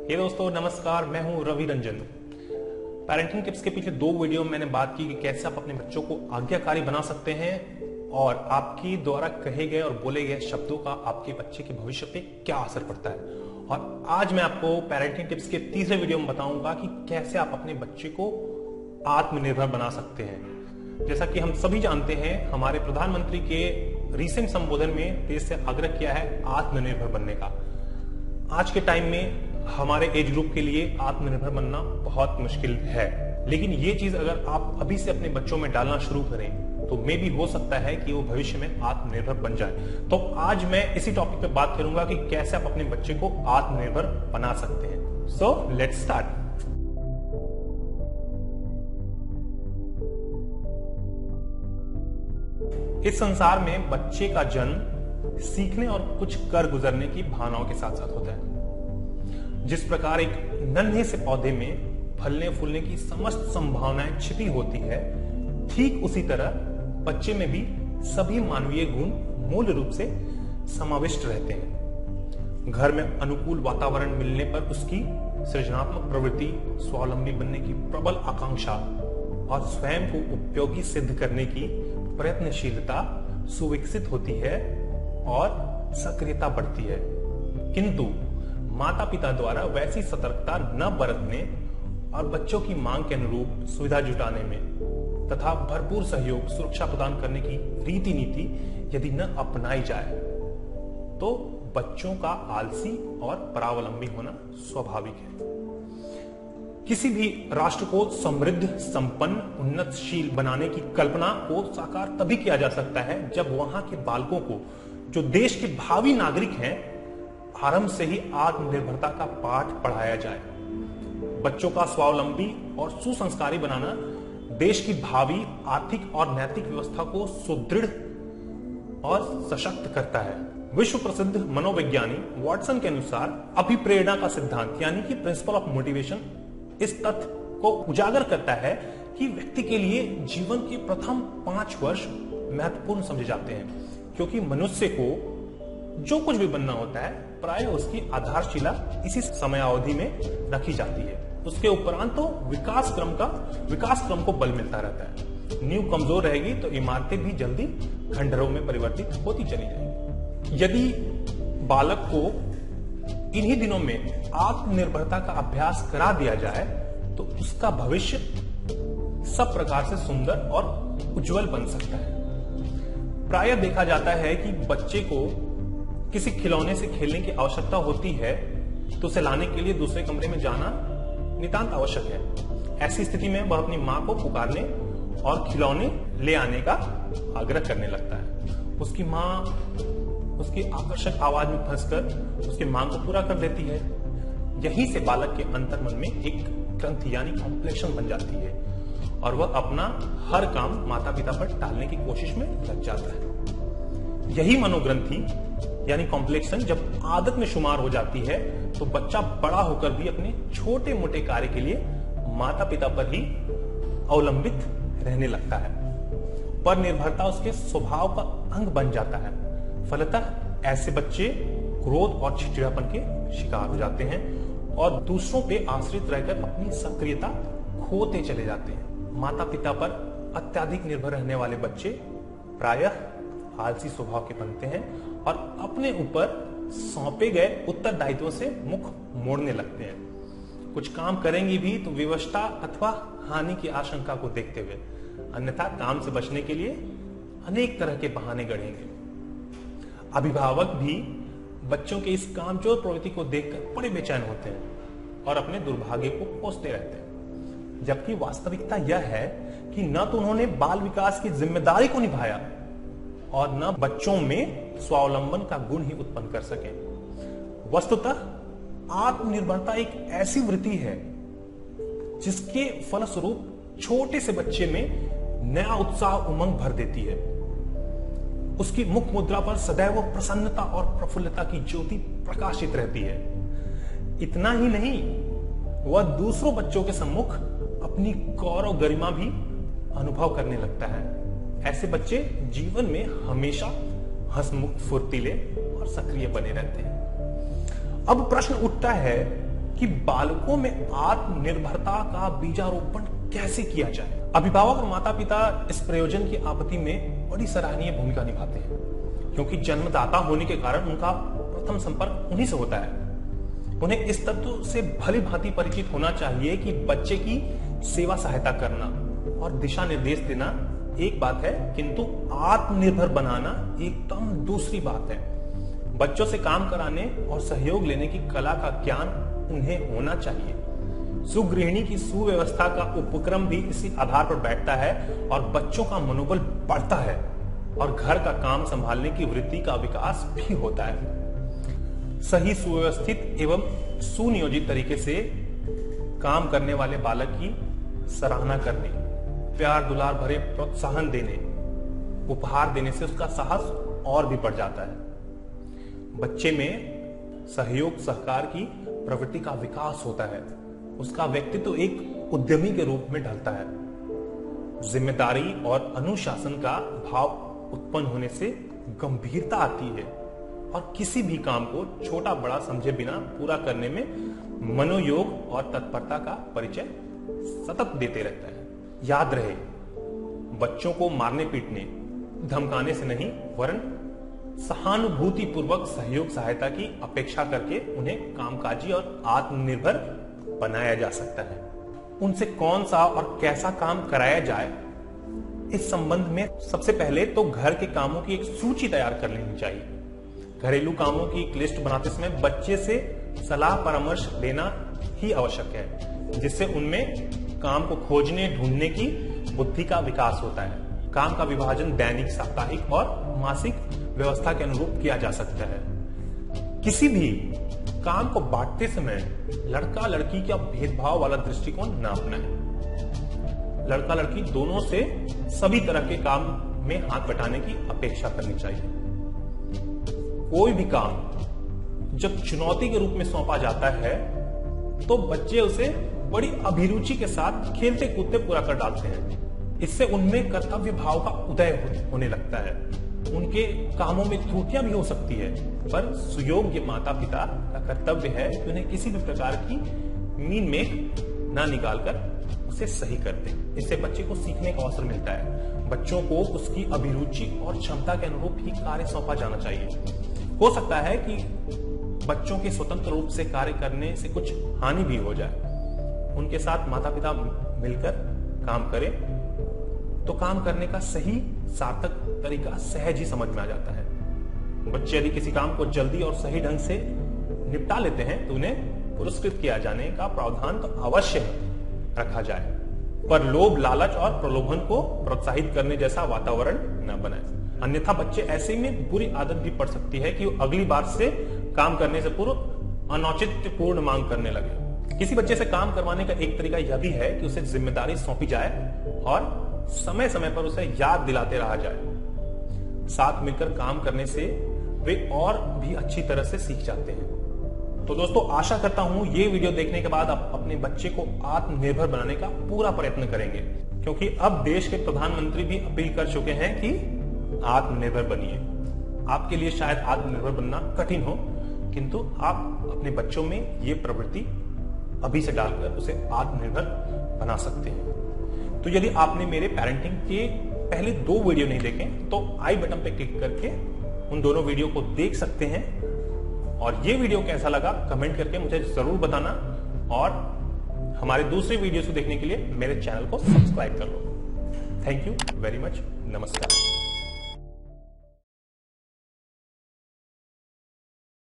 हे दोस्तों नमस्कार, मैं हूं रवि रंजन। पेरेंटिंग टिप्स के पीछे 2 वीडियो में मैंने बात की कि कैसे आप अपने बच्चों को आज्ञाकारी बना सकते हैं और आपकी द्वारा कहे गए और बोले गए शब्दों का आपके बच्चे के भविष्य पे क्या असर पड़ता है। और आज मैं आपको पेरेंटिंग टिप्स के तीसरे वीडियो में बताऊंगा कि कैसे आप अपने बच्चे को आत्मनिर्भर बना सकते हैं। जैसा कि हम सभी जानते हैं, हमारे प्रधानमंत्री के रिसेंट संबोधन में देश से आग्रह किया है आत्मनिर्भर बनने का। आज के टाइम में हमारे एज ग्रुप के लिए आत्मनिर्भर बनना बहुत मुश्किल है, लेकिन ये चीज अगर आप अभी से अपने बच्चों में डालना शुरू करें तो मे भी हो सकता है कि वो भविष्य में आत्मनिर्भर बन जाए। तो आज मैं इसी टॉपिक पे बात करूंगा कि कैसे आप अपने बच्चे को आत्मनिर्भर बना सकते हैं। So let's start. इस संसार में बच्चे का जन्म सीखने और कुछ कर गुजरने की भावनाओं के साथ साथ होता है। जिस प्रकार एक नन्हे से पौधे में फलने फूलने की समस्त संभावनाएं छिपी होती है, ठीक उसी तरह बच्चे में भी सभी मानवीय गुण मूल रूप से समाविष्ट रहते हैं। घर में अनुकूल वातावरण मिलने पर उसकी सृजनात्मक प्रवृत्ति, स्वावलंबी बनने की प्रबल आकांक्षा और स्वयं को उपयोगी सिद्ध करने की प्रयत्नशीलता सुविकसित होती है और सक्रियता बढ़ती है। किंतु माता पिता द्वारा वैसी सतर्कता न बरतने और बच्चों की मांग के अनुरूप सुविधा जुटाने में तथा भरपूर सहयोग सुरक्षा प्रदान करने की रीति नीति यदि न अपनाई जाए तो बच्चों का आलसी और परावलंबी होना स्वाभाविक है। किसी भी राष्ट्र को समृद्ध, संपन्न, उन्नतशील बनाने की कल्पना को साकार तभी किया जा सकता है जब वहां के बालकों को, जो देश के भावी नागरिक हैं, आरंभ से ही आत्मनिर्भरता का पाठ पढ़ाया जाए। बच्चों का स्वावलंबी और सुसंस्कारी बनाना देश की भावी आर्थिक और नैतिक व्यवस्था को सुदृढ़ और सशक्त करता है। विश्व प्रसिद्ध मनोविज्ञानी वॉटसन के अनुसार अभिप्रेरणा का सिद्धांत यानी कि प्रिंसिपल ऑफ मोटिवेशन इस तथ्य को उजागर करता है कि व्यक्ति के लिए जीवन के प्रथम 5 वर्ष महत्वपूर्ण समझे जाते हैं, क्योंकि मनुष्य को जो कुछ भी बनना होता है प्राय उसकी आधारशिला इसी समयावधि में रखी जाती है। उसके उपरांत तो विकास क्रम को बल मिलता रहता है। नींव कमजोर रहेगी तो इमारतें भी जल्दी खंडहरों में परिवर्तित होती चली जाएंगी। यदि बालक को इन्हीं दिनों में आत्मनिर्भरता का अभ्यास करा दिया जाए तो उसका भविष्य सब प्रकार से सुंदर और उज्जवल बन सकता है। प्रायः देखा जाता है कि बच्चे को किसी खिलौने से खेलने की आवश्यकता होती है तो उसे लाने के लिए दूसरे कमरे में जाना नितांत आवश्यक है। ऐसी स्थिति में वह अपनी मां को पुकारने और खिलौने ले आने का आग्रह करने लगता है। उसकी मां उसकी आकर्षक आवाज में फंसकर उसकी मांग को पूरा कर देती है। यहीं से बालक के अंतर्मन में एक ग्रंथि यानी कॉम्प्लेक्शन बन जाती है और वह अपना हर काम माता पिता पर टालने की कोशिश में लग जाता है। यही मनोग्रंथि यानी कॉम्प्लेक्शन जब आदत में शुमार हो जाती है तो बच्चा बड़ा होकर भी अपने छोटे मोटे कार्य के लिए माता पिता पर ही अवलंबित रहने लगता है। पर निर्भरता उसके स्वभाव का अंग बन जाता है। फलतः ऐसे बच्चे क्रोध और चिड़चिड़ापन के शिकार हो जाते हैं और दूसरों पे आश्रित रहकर अपनी सक्रियता खोते चले जाते हैं। माता पिता पर अत्यधिक निर्भर रहने वाले बच्चे प्रायः आलसी स्वभाव के बनते हैं और अपने ऊपर सौंपे गए उत्तरदायित्वों से मुख मोड़ने लगते हैं। कुछ काम करेंगे भी तो विवशता अथवा हानि की आशंका को देखते हुए, अन्यथा काम से बचने के लिए अनेक तरह के बहाने गढ़ेंगे। अभिभावक भी बच्चों के इस कामचोर प्रवृत्ति को देखकर बड़े बेचैन होते हैं और अपने दुर्भाग्य को कोसते रहते हैं, जबकि वास्तविकता यह है कि न तो उन्होंने बाल विकास की जिम्मेदारी को निभाया और न बच्चों में स्वावलंबन का गुण ही उत्पन्न कर सके। वस्तुतः आत्मनिर्भरता एक ऐसी वृत्ति है जिसके फलस्वरूप छोटे से बच्चे में नया उत्साह उमंग भर देती है। उसकी मुख मुद्रा पर सदैव प्रसन्नता और प्रफुल्लता की ज्योति प्रकाशित रहती है। इतना ही नहीं, वह दूसरों बच्चों के सम्मुख अपनी गौरव गरिमा भी अनुभव करने लगता है। ऐसे बच्चे जीवन में हमेशा हंसमुख, फुर्तीले और सक्रिय बने रहते हैं। अब प्रश्न उठता है कि कि बालकों में आत्मनिर्भरता का बीजारोपण कैसे किया जाए। अभिभावक और माता पिता इस प्रयोजन की आपत्ति में बड़ी सराहनीय भूमिका निभाते हैं, क्योंकि जन्मदाता होने के कारण उनका प्रथम संपर्क उन्हीं से होता है। उन्हें इस तत्व से भली भांति परिचित होना चाहिए कि बच्चे की सेवा सहायता करना और दिशा निर्देश देना एक बात है, किंतु आत्मनिर्भर बनाना एकदम दूसरी बात है। बच्चों से काम कराने और सहयोग लेने की कला का ज्ञान उन्हें होना चाहिए। सुगृहिणी की सुव्यवस्था का उपक्रम भी इसी आधार पर बैठता है और बच्चों का मनोबल बढ़ता है और घर का काम संभालने की वृत्ति का विकास भी होता है। सही सुव्यवस्थित एवं सुनियोजित तरीके से काम करने वाले बालक की सराहना करने, प्यार दुलार भरे प्रोत्साहन देने, उपहार देने से उसका साहस और भी बढ़ जाता है। बच्चे में सहयोग सहकार की प्रवृत्ति का विकास होता है। उसका व्यक्तित्व एक उद्यमी के रूप में ढलता है। जिम्मेदारी और अनुशासन का भाव उत्पन्न होने से गंभीरता आती है और किसी भी काम को छोटा बड़ा समझे बिना पूरा करने में मनोयोग और तत्परता का परिचय सतत देते रहता है। याद रहे, बच्चों को मारने पीटने धमकाने से नहीं, वरन सहानुभूति पूर्वक सहयोग सहायता की अपेक्षा करके उन्हें कामकाजी और आत्मनिर्भर बनाया जा सकता है। उनसे कौन सा और कैसा काम कराया जाए, इस संबंध में सबसे पहले तो घर के कामों की एक सूची तैयार कर लेनी चाहिए। घरेलू कामों की एक लिस्ट बनाते समय बच्चे से सलाह परामर्श लेना ही आवश्यक है, जिससे उनमें काम को खोजने ढूंढने की बुद्धि का विकास होता है। काम का विभाजन दैनिक, साप्ताहिक और मासिक व्यवस्था के अनुरूप किया जा सकता है। किसी भी काम को बांटते समय लड़का लड़की का भेदभाव वाला दृष्टिकोण न अपनाएं। लड़का लड़की दोनों से सभी तरह के काम में हाथ बटाने की अपेक्षा करनी चाहिए। कोई भी काम जब चुनौती के रूप में सौंपा जाता है तो बच्चे उसे बड़ी अभिरुचि के साथ खेलते कूदते पूरा कर डालते हैं। इससे उनमें कर्तव्य भाव का उदय होने लगता है। उनके कामों में त्रुटियां भी हो सकती है, पर सुयोग्य माता पिता का कर्तव्य है कि उन्हें किसी भी प्रकार की मीन मेख ना निकालकर उसे सही कर दें। इससे बच्चे को सीखने का अवसर मिलता है। बच्चों को उसकी अभिरुचि और क्षमता के अनुरूप ही कार्य सौंपा जाना चाहिए। हो सकता है कि बच्चों के स्वतंत्र रूप से कार्य करने से कुछ हानि भी हो जाए। उनके साथ माता पिता मिलकर काम करें तो काम करने का सही सार्थक तरीका सहज ही समझ में आ जाता है। बच्चे यदि किसी काम को जल्दी और सही ढंग से निपटा लेते हैं तो उन्हें पुरस्कृत किया जाने का प्रावधान तो अवश्य रखा जाए, पर लोभ, लालच और प्रलोभन को प्रोत्साहित करने जैसा वातावरण न बनाए। अन्यथा बच्चे ऐसे में बुरी आदत भी पड़ सकती है कि वो अगली बार से काम करने से पूर्व अनौचित्यपूर्ण मांग करने लगे। किसी बच्चे से काम करवाने का एक तरीका यह भी है कि उसे जिम्मेदारी सौंपी जाए और समय समय पर उसे याद दिलाते रहा जाए। साथ मिलकर काम करने से वे और भी अच्छी तरह से सीख जाते हैं। तो दोस्तों, आशा करता हूं ये वीडियो देखने के बाद आप अपने बच्चे को आत्मनिर्भर बनाने का पूरा प्रयत्न करेंगे, क्योंकि अब देश के प्रधानमंत्री भी अपील कर चुके हैं कि आत्मनिर्भर बनिए। आपके लिए शायद आत्मनिर्भर बनना कठिन हो, किंतु आप अपने बच्चों में ये प्रवृत्ति अभी से डालकर उसे आत्मनिर्भर बना सकते हैं। तो यदि आपने मेरे पेरेंटिंग के पहले 2 वीडियो नहीं देखे तो आई बटन पे क्लिक करके उन दोनों वीडियो को देख सकते हैं। और ये वीडियो कैसा लगा कमेंट करके मुझे जरूर बताना, और हमारे दूसरे वीडियोस को देखने के लिए मेरे चैनल को सब्सक्राइब कर लो। Thank you very much. नमस्कार।